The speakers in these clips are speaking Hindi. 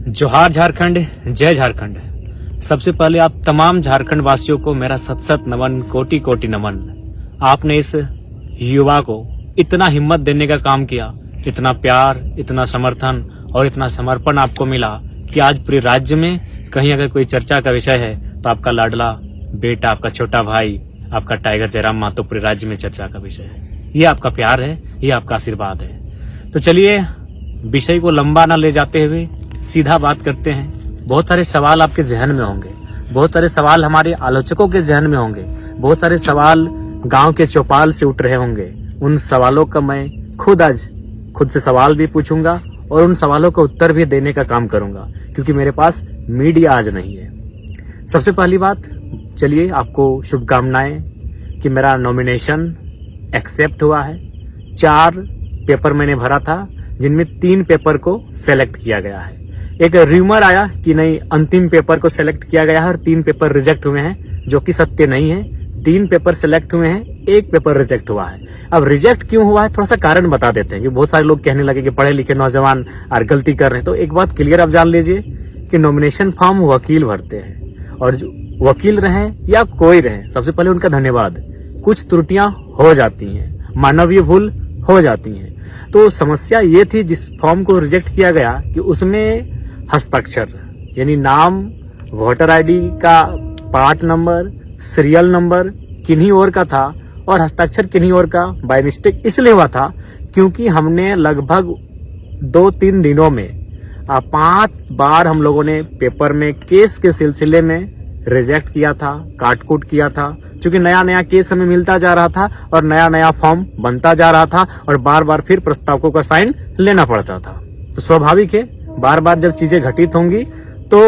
जोहार झारखंड, जय झारखंड। सबसे पहले आप तमाम झारखंड वासियों को मेरा सत सत नमन, कोटि कोटि नमन। आपने इस युवा को इतना हिम्मत देने का काम किया, इतना प्यार, इतना समर्थन और इतना समर्पण आपको मिला कि आज पूरे राज्य में कहीं अगर कोई चर्चा का विषय है तो आपका लाडला बेटा, आपका छोटा भाई, आपका टाइगर जयराम मातो पूरे राज्य में चर्चा का विषय है। ये आपका प्यार है, ये आपका आशीर्वाद है। तो चलिए विषय को लंबा ना ले जाते हुए सीधा बात करते हैं। बहुत सारे सवाल आपके जहन में होंगे, बहुत सारे सवाल हमारे आलोचकों के जहन में होंगे, बहुत सारे सवाल गांव के चौपाल से उठ रहे होंगे। उन सवालों का मैं खुद से सवाल भी पूछूंगा और उन सवालों का उत्तर भी देने का काम करूंगा, क्योंकि मेरे पास मीडिया आज नहीं है। सबसे पहली बात, चलिए आपको शुभकामनाएं कि मेरा नॉमिनेशन एक्सेप्ट हुआ है। 4 पेपर मैंने भरा था, जिनमें 3 पेपर को सेलेक्ट किया गया है। एक र्यूमर आया कि नहीं, अंतिम पेपर को सेलेक्ट किया गया है और 3 पेपर रिजेक्ट हुए हैं, जो कि सत्य नहीं है। 3 पेपर सेलेक्ट हुए हैं, 1 पेपर रिजेक्ट हुआ है। अब रिजेक्ट क्यों हुआ है, थोड़ा सा कारण बता देते हैं, कि बहुत सारे लोग कहने लगे कि पढ़े लिखे नौजवान और गलती कर रहे हैं। तो एक बात क्लियर आप जान लीजिए कि नॉमिनेशन फॉर्म वकील भरते हैं, और जो वकील रहे या कोई रहे, सबसे पहले उनका धन्यवाद। कुछ त्रुटियां हो जाती हैं, मानवीय भूल हो जाती हैं। तो समस्या ये थी जिस फॉर्म को रिजेक्ट किया गया कि उसमें हस्ताक्षर यानी नाम, वोटर आईडी का पार्ट नंबर, सीरियल नंबर किन्हीं और का था और हस्ताक्षर किन्हीं और का बाय मिस्टेक इसलिए हुआ था क्योंकि हमने लगभग 2-3 दिनों में 5 बार हम लोगों ने पेपर में केस के सिलसिले में रिजेक्ट किया था, काटकूट किया था, क्योंकि नया नया केस हमें मिलता जा रहा था और नया नया फॉर्म बनता जा रहा था और बार बार फिर प्रस्तावकों का साइन लेना पड़ता था। तो स्वाभाविक है, बार बार जब चीजें घटित होंगी तो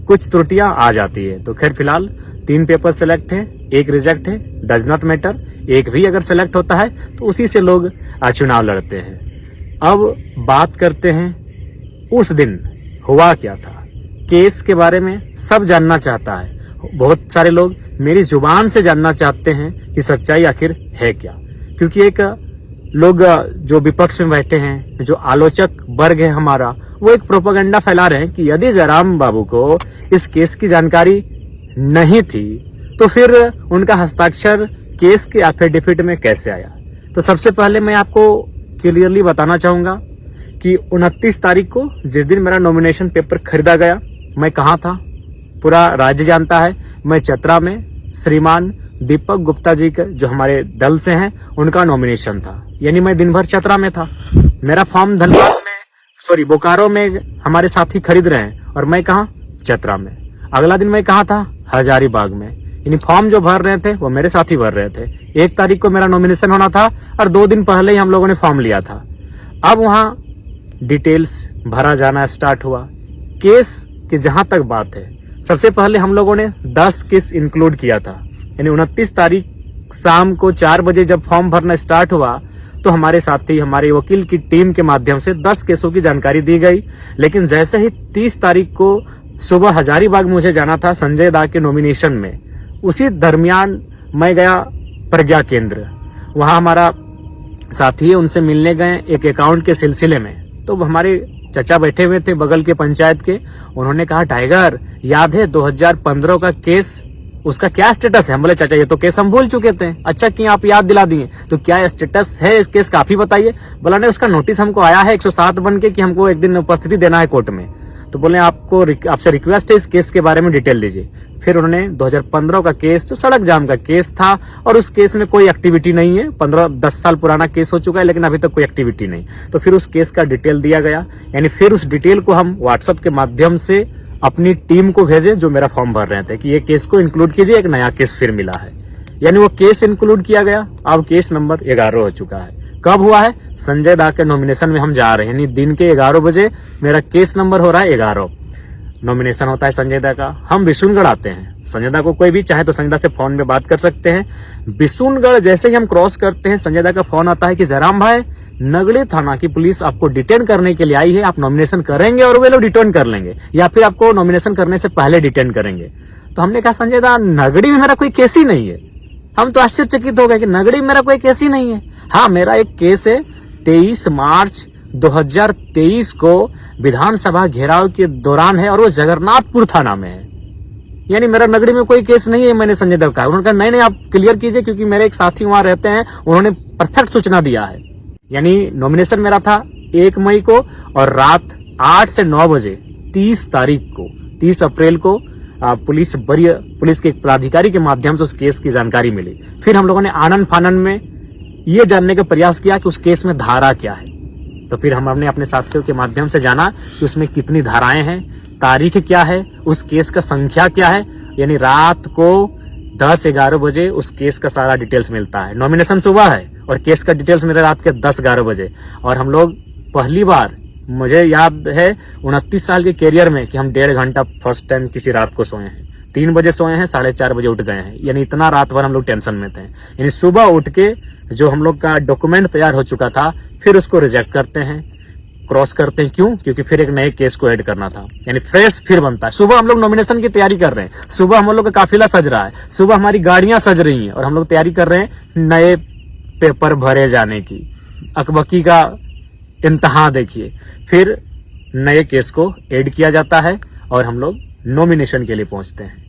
कुछ त्रुटियां आ जाती है। तो खैर फिलहाल 3 पेपर सेलेक्ट है, 1 रिजेक्ट है, डज नॉट मैटर। 1 भी अगर सेलेक्ट होता है तो उसी से लोग चुनाव लड़ते हैं। अब बात करते हैं उस दिन हुआ क्या था। केस के बारे में सब जानना चाहता है, बहुत सारे लोग मेरी जुबान से जानना चाहते हैं कि सच्चाई आखिर है क्या। क्योंकि एक लोग जो विपक्ष में बैठे हैं, जो आलोचक वर्ग है हमारा, वो एक प्रोपेगेंडा फैला रहे हैं कि यदि जयराम बाबू को इस केस की जानकारी नहीं थी तो फिर उनका हस्ताक्षर केस के एफिडेविट में कैसे आया। तो सबसे पहले मैं आपको क्लियरली बताना चाहूंगा कि 29 तारीख को जिस दिन मेरा नॉमिनेशन पेपर खरीदा गया, मैं कहाँ था पूरा राज्य जानता है। मैं चतरा में श्रीमान दीपक गुप्ता जी के, जो हमारे दल से हैं, उनका नॉमिनेशन था। यानी मैं दिन भर चतरा में था। मेरा फॉर्म धनबाद में, बोकारो में हमारे साथी खरीद रहे हैं और मैं कहाँ, चतरा में। अगला दिन मैं कहाँ था, हजारीबाग में। यानी फॉर्म जो भर रहे थे वो मेरे साथी भर रहे थे। 1 तारीख को मेरा नॉमिनेशन होना था और 2 दिन पहले ही हम लोगों ने फॉर्म लिया था। अब वहाँ डिटेल्स भरा जाना स्टार्ट हुआ। केस की जहां तक बात है, सबसे पहले हम लोगों ने 10 केस इंक्लूड किया था। यानी 29 तारीख शाम को 4 बजे जब फॉर्म भरना स्टार्ट हुआ तो हमारे साथी, हमारे वकील की टीम के माध्यम से 10 केसों की जानकारी दी गई। लेकिन जैसे ही 30 तारीख को सुबह हजारीबाग मुझे जाना था संजय दा के नॉमिनेशन में, उसी दरमियान मैं गया प्रज्ञा केंद्र। वहां हमारा साथी है, उनसे मिलने गए एक अकाउंट के सिलसिले में। तो हमारे चचा बैठे हुए थे बगल के पंचायत के, उन्होंने कहा, टाइगर याद है 2015 का केस, उसका क्या स्टेटस है। हम बोले चाचा ये तो केस हम भूल चुके थे। अच्छा कि आप याद दिला दिए, तो क्या स्टेटस है इस केस का, आप ही बताइए। बोला नहीं, उसका नोटिस हमको आया है 107 बन के कि हमको एक दिन उपस्थिति देना है कोर्ट में। तो बोले आपसे रिक्वेस्ट है इस केस के बारे में डिटेल दीजिए। फिर उन्होंने 2015 का केस, जो सड़क जाम का केस था, और उस केस में कोई एक्टिविटी नहीं है, 15-10 साल पुराना केस हो चुका है, लेकिन अभी तक कोई एक्टिविटी नहीं। तो फिर उस केस का डिटेल दिया गया। यानी फिर उस डिटेल को हम व्हाट्सएप के माध्यम से अपनी टीम को भेजे जो मेरा फॉर्म भर रहे थे कि ये केस को इंक्लूड कीजिए, एक नया केस फिर मिला है। यानी वो केस इंक्लूड किया गया। अब केस नंबर 11 हो चुका है। कब हुआ है, संजय दा के नॉमिनेशन में हम जा रहे हैं, यानी दिन के 11 बजे मेरा केस नंबर हो रहा है 11। नॉमिनेशन होता है संजय दा का। हम बिशुनगढ़ आते हैं। संजय दा को कोई भी चाहे तो संजय दा से फोन में बात कर सकते हैं। बिशुनगढ़ जैसे ही हम क्रॉस करते हैं, संजय दा का फोन आता है कि जयराम भाई, नगड़ी थाना की पुलिस आपको डिटेन करने के लिए आई है, आप नॉमिनेशन करेंगे और वे लोग डिटेन कर लेंगे, या फिर आपको नॉमिनेशन करने से पहले डिटेन करेंगे। तो हमने कहा संजय दा, नगड़ी में मेरा कोई केस ही नहीं है। हम तो आश्चर्यचकित हो गए कि नगड़ी में मेरा कोई केस ही नहीं है। हाँ, मेरा एक केस है 23 मार्च 2023 को विधानसभा घेराव के दौरान है और वो जगन्नाथपुर थाना में है। यानी मेरा नगरी में कोई केस नहीं है। मैंने संजय देव कहा, उन्होंने कहा नहीं आप क्लियर कीजिए, क्योंकि मेरे एक साथी वहां रहते हैं, उन्होंने परफेक्ट सूचना दिया है। यानी नॉमिनेशन मेरा था 1 मई को और रात 8 से 9 बजे 30 अप्रैल को वरीय पुलिस के एक पदाधिकारी के माध्यम से उस केस की जानकारी मिली। फिर हम लोगों ने आनन फानन में ये जानने का प्रयास किया कि उस केस में धारा क्या है। तो फिर हमने अपने साथियों के माध्यम से जाना कि उसमें कितनी धाराएं हैं, तारीख क्या है, उस केस का संख्या क्या है। यानी रात को 10-11 बजे उस केस का सारा डिटेल्स मिलता है। नॉमिनेशन सुबह है और केस का डिटेल्स मेरे रात के 10-11 बजे। और हम लोग पहली बार, मुझे याद है 29 साल के कैरियर में, कि हम 1.5 घंटा फर्स्ट टाइम किसी रात को सोए हैं। 3 बजे सोए हैं, 4:30 बजे उठ गए हैं। यानी इतना रात भर हम लोग टेंशन में थे। यानी सुबह उठ के जो हम लोग का डॉक्यूमेंट तैयार हो चुका था, फिर उसको रिजेक्ट करते हैं, क्रॉस करते हैं। क्यों? क्योंकि फिर एक नए केस को ऐड करना था। यानी फ्रेश फिर बनता है। सुबह हम लोग नॉमिनेशन की तैयारी कर रहे हैं, सुबह हम लोग का काफिला सज रहा है, सुबह हमारी गाड़ियां सज रही हैं और हम लोग तैयारी कर रहे हैं नए पेपर भरे जाने की। अकबकी का इंतहा देखिए। फिर नए केस को ऐड किया जाता है और हम लोग नॉमिनेशन के लिए पहुंचते हैं।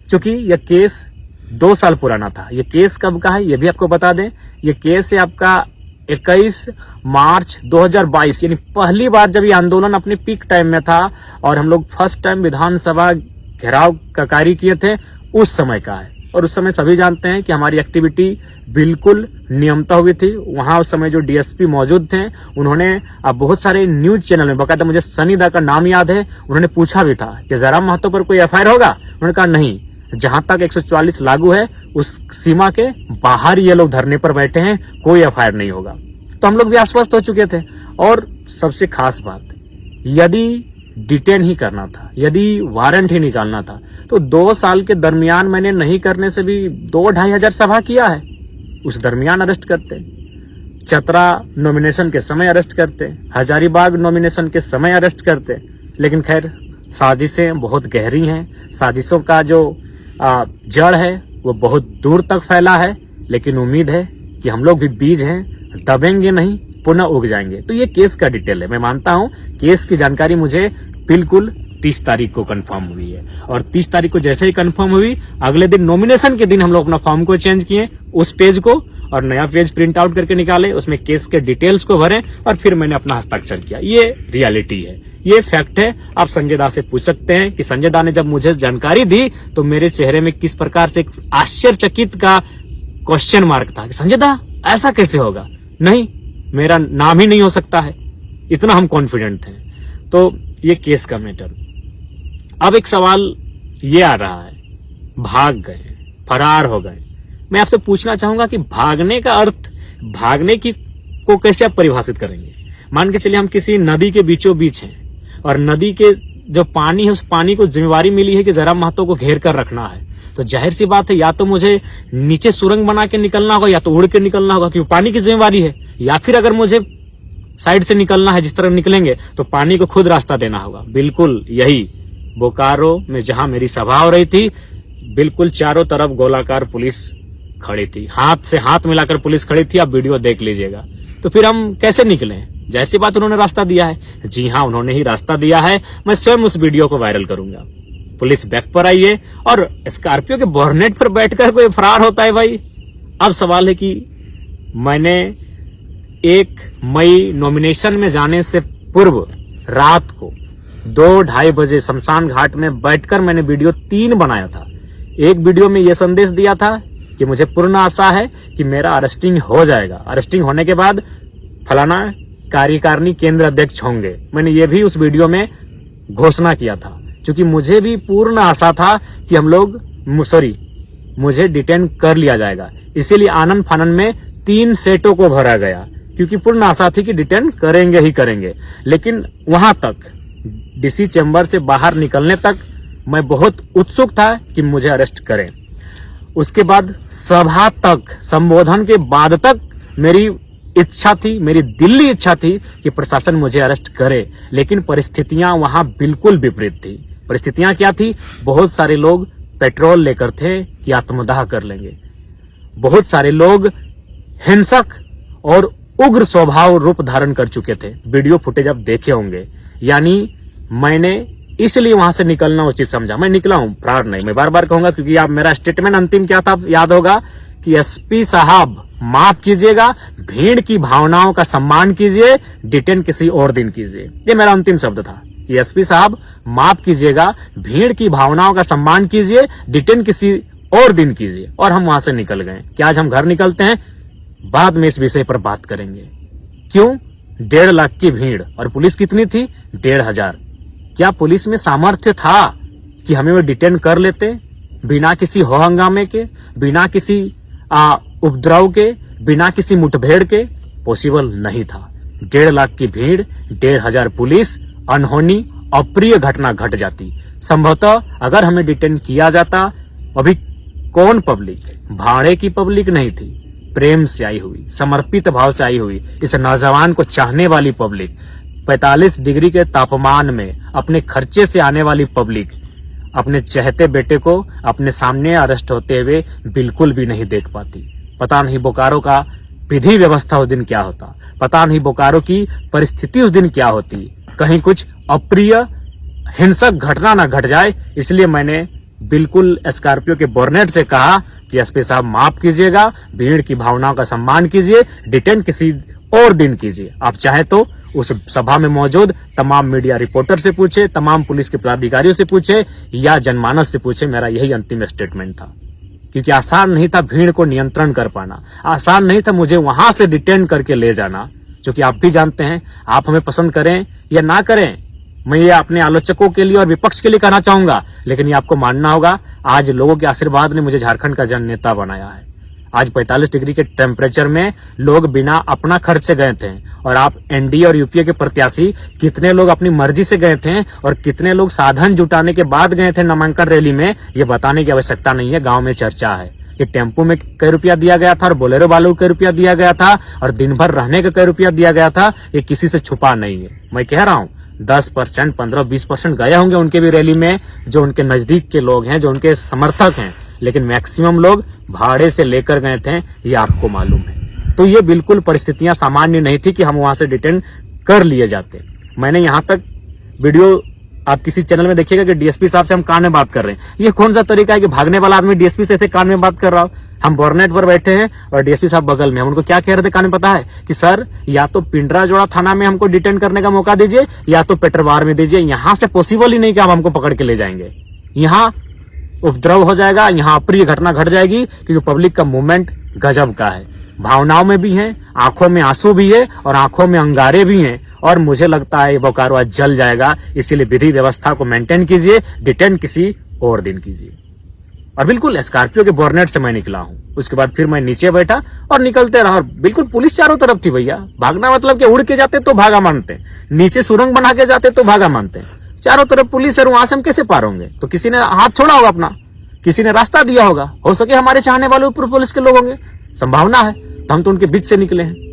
चूंकि यह केस 2 साल पुराना था। ये केस कब का है ये भी आपको बता दें। ये केस है आपका 21 मार्च 2022। यानी पहली बार जब ये आंदोलन अपने पीक टाइम में था और हम लोग फर्स्ट टाइम विधानसभा घेराव का कार्य किए थे, उस समय का है। और उस समय सभी जानते हैं कि हमारी एक्टिविटी बिल्कुल नियमता हुई थी। वहां उस समय जो डीएसपी मौजूद थे, उन्होंने अब बहुत सारे न्यूज चैनल में, बकायदा मुझे सनी दा का नाम याद है, उन्होंने पूछा भी था कि जयराम महतो पर कोई एफआईआर होगा। उन्होंने कहा नहीं, जहां तक 144 लागू है उस सीमा के बाहर ये लोग धरने पर बैठे हैं, कोई एफआईआर नहीं होगा। तो हम लोग भी आश्वस्त हो चुके थे। और सबसे खास बात, यदि डिटेन ही करना था, यदि वारंट ही निकालना था, तो 2 साल के दरमियान मैंने नहीं करने से भी 2-2.5 हजार सभा किया है। उस दरमियान अरेस्ट करते, चतरा नॉमिनेशन के समय अरेस्ट करते, हजारीबाग नॉमिनेशन के समय अरेस्ट करते। लेकिन खैर, साजिशें बहुत गहरी हैं। साजिशों का जो जड़ है वो बहुत दूर तक फैला है। लेकिन उम्मीद है कि हम लोग भी बीज हैं, दबेंगे नहीं, पुनः उग जाएंगे। तो ये केस का डिटेल है। मैं मानता हूं केस की जानकारी मुझे बिल्कुल 30 तारीख को कंफर्म हुई है। और 30 तारीख को जैसे ही कंफर्म हुई, अगले दिन नॉमिनेशन के दिन हम लोग अपना फॉर्म को चेंज किए, उस पेज को, और नया पेज प्रिंट आउट करके निकाले, उसमें केस के डिटेल्स को भरे और फिर मैंने अपना हस्ताक्षर किया। ये रियलिटी है, ये फैक्ट है। आप संजय दा से पूछ सकते हैं कि संजय दा ने जब मुझे जानकारी दी तो मेरे चेहरे में किस प्रकार से एक आश्चर्यचकित का क्वेश्चन मार्क था कि संजय दा ऐसा कैसे होगा। नहीं, मेरा नाम ही नहीं हो सकता है, इतना हम कॉन्फिडेंट थे। तो ये केस का मैटर। अब एक सवाल ये आ रहा है, भाग गए, फरार हो गए। मैं आपसे पूछना चाहूंगा कि भागने का अर्थ, भागने की को कैसे आप परिभाषित करेंगे। मान के चलिए हम किसी नदी के बीचों बीच हैं और नदी के जो पानी है, उस पानी को जिम्मेवारी मिली है कि जयराम महतो को घेर कर रखना है। तो जाहिर सी बात है, या तो मुझे नीचे सुरंग बना के निकलना होगा या तो उड़ के निकलना होगा, क्योंकि पानी की जिम्मेवारी है। या फिर अगर मुझे साइड से निकलना है, जिस तरह निकलेंगे, तो पानी को खुद रास्ता देना होगा। बिल्कुल यही बोकारो में जहां मेरी सभा हो रही थी, बिल्कुल चारों तरफ गोलाकार पुलिस खड़ी थी, हाथ से हाथ मिलाकर पुलिस खड़ी थी। आप वीडियो देख लीजिएगा। तो फिर हम कैसे निकले? जैसी बात, उन्होंने रास्ता दिया है। जी हाँ, उन्होंने ही रास्ता दिया है। मैं स्वयं उस वीडियो को वायरल करूंगा। पुलिस बैक पर आई है और स्कॉर्पियो के बोर्नेट पर बैठकर कोई फरार होता है भाई। अब सवाल है कि मैंने 1 मई नॉमिनेशन में जाने से पूर्व रात को 2-2:30 बजे शमशान घाट में बैठकर मैंने वीडियो 3 बनाया था। एक वीडियो में यह संदेश दिया था कि मुझे पूर्ण आशा है कि मेरा अरेस्टिंग हो जाएगा, अरेस्टिंग होने के बाद फलाना कार्यकारिणी केंद्र अध्यक्ष होंगे। मैंने ये भी उस वीडियो में घोषणा किया था, क्योंकि मुझे भी पूर्ण आशा था कि हम लोग मुझे डिटेन कर लिया जाएगा। इसीलिए आनन फानन में 3 सेटों को भरा गया, क्योंकि पूर्ण आशा थी कि डिटेन करेंगे ही करेंगे। लेकिन वहां तक, डीसी चैम्बर से बाहर निकलने तक मैं बहुत उत्सुक था कि मुझे अरेस्ट करें। उसके बाद सभा तक, संबोधन के बाद तक मेरी इच्छा थी, मेरी दिल्ली इच्छा थी कि प्रशासन मुझे अरेस्ट करे। लेकिन परिस्थितियां वहां बिल्कुल विपरीत थी। परिस्थितियां क्या थी? बहुत सारे लोग पेट्रोल लेकर थे कि आत्मदाह कर लेंगे। बहुत सारे लोग हिंसक और उग्र स्वभाव रूप धारण कर चुके थे। वीडियो फुटेज आप देखे होंगे। यानी मैंने इसलिए वहां से निकलना उचित समझा। मैं निकला हूं, फ्रॉड नहीं। मैं बार बार कहूंगा, क्योंकि आप मेरा स्टेटमेंट अंतिम क्या था याद होगा कि एसपी साहब माफ कीजिएगा, भीड़ की भावनाओं का सम्मान कीजिए, डिटेन किसी और दिन कीजिए। ये मेरा अंतिम शब्द था कि एसपी साहब माफ कीजिएगा, भीड़ की भावनाओं का सम्मान कीजिए, डिटेन किसी और दिन कीजिए। और हम वहां से निकल गए। कि आज हम घर निकलते हैं, बाद में इस विषय पर बात करेंगे। क्यों 1.5 लाख की भीड़ और पुलिस कितनी थी? 1,500। क्या पुलिस में सामर्थ्य था कि हमें वो डिटेन कर लेते बिना किसी हो हंगामे के, बिना किसी उपद्रव के, बिना किसी मुठभेड़ के? पॉसिबल नहीं था। 1.5 लाख की भीड़, 1,500 पुलिस, अनहोनी अप्रिय घटना घट जाती। संभवतः अगर हमें डिटेन किया जाता, अभी कौन पब्लिक, भाड़े की पब्लिक नहीं थी, प्रेम से आई हुई, समर्पित भाव से आई हुई, इस नौजवान को चाहने वाली पब्लिक, 45 डिग्री के तापमान में अपने खर्चे से आने वाली पब्लिक अपने चहते बेटे को अपने सामने अरेस्ट होते हुए बिल्कुल भी नहीं देख पाती। पता नहीं बोकारो का विधि व्यवस्था उस दिन क्या होता, पता नहीं बोकारो की परिस्थिति उस दिन क्या होती। कहीं कुछ अप्रिय हिंसक घटना न घट जाए, इसलिए मैंने बिल्कुल स्कॉर्पियो के बोर्नेट से कहा कि एसपी साहब माफ कीजिएगा, भीड़ की भावनाओं का सम्मान कीजिए, डिटेन किसी और दिन कीजिए। आप चाहे तो उस सभा में मौजूद तमाम मीडिया रिपोर्टर से पूछे, तमाम पुलिस के पदाधिकारियों से पूछे या जनमानस से पूछे। मेरा यही अंतिम स्टेटमेंट था, क्योंकि आसान नहीं था भीड़ को नियंत्रण कर पाना, आसान नहीं था मुझे वहां से डिटेन करके ले जाना। जो कि आप भी जानते हैं, आप हमें पसंद करें या ना करें, मैं ये अपने आलोचकों के लिए और विपक्ष के लिए कहना चाहूंगा, लेकिन ये आपको मानना होगा, आज लोगों के आशीर्वाद ने मुझे झारखंड का जननेता बनाया है। आज 45 डिग्री के टेम्परेचर में लोग बिना अपना खर्च से गए थे, और आप एनडीए और यूपीए के प्रत्याशी कितने लोग अपनी मर्जी से गए थे और कितने लोग साधन जुटाने के बाद गए थे नामांकन रैली में, ये बताने की आवश्यकता नहीं है। गांव में चर्चा है कि टेम्पो में कई रुपया दिया गया था और बोलेरो वालों को कई रुपया दिया गया था और दिन भर रहने का कई रुपया दिया गया था। ये किसी से छुपा नहीं है। मैं कह रहा हूँ 10%, 15-20% गए होंगे उनके भी रैली में, जो उनके नजदीक के लोग हैं, जो उनके समर्थक हैं, लेकिन मैक्सिमम लोग भाड़े से लेकर गए थे, ये आपको मालूम है। तो ये बिल्कुल परिस्थितियां सामान्य नहीं थी कि हम वहां से डिटेन कर लिए जाते। मैंने यहां तक वीडियो आप किसी चैनल में देखिएगा कि डीएसपी साहब से हम कान में बात कर रहे हैं। ये कौन सा तरीका है कि भागने वाला आदमी डीएसपी से ऐसे कान में बात कर रहा हो? हम बोर्नेट पर बैठे हैं और डीएसपी साहब बगल में। हम उनको क्या कह रहे थे कान में पता है? कि सर या तो पिंडराजोड़ा थाना में हमको डिटेन करने का मौका दीजिए या तो पेट्रोबार में दीजिए। यहां से पॉसिबल ही नहीं कि आप हमको पकड़ के ले जाएंगे। यहाँ उपद्रव हो जाएगा, यहाँ अप्रिय घटना घट जाएगी, क्योंकि पब्लिक का मूवमेंट गजब का है। भावनाओं में भी है, आंखों में आंसू भी है और आंखों में अंगारे भी हैं। और मुझे लगता है बोकारो आज जल जाएगा। इसीलिए विधि व्यवस्था को मेंटेन कीजिए, डिटेन किसी और दिन कीजिए। और बिल्कुल स्कॉर्पियो के बोर्नेट से मैं निकला हूं। उसके बाद फिर मैं नीचे बैठा और निकलते रहा। और बिल्कुल पुलिस चारों तरफ थी भैया। भागना मतलब कि उड़ के जाते तो भागा मानते, नीचे सुरंग बना के जाते तो भागा मानते। चारों तरफ पुलिस है, वहां से हम कैसे पार होंगे? तो किसी ने हाथ छोड़ा होगा अपना, किसी ने रास्ता दिया होगा। हो सके हमारे चाहने वाले ऊपर पुलिस के लोग होंगे, संभावना है। तो हम तो उनके बीच से निकले हैं।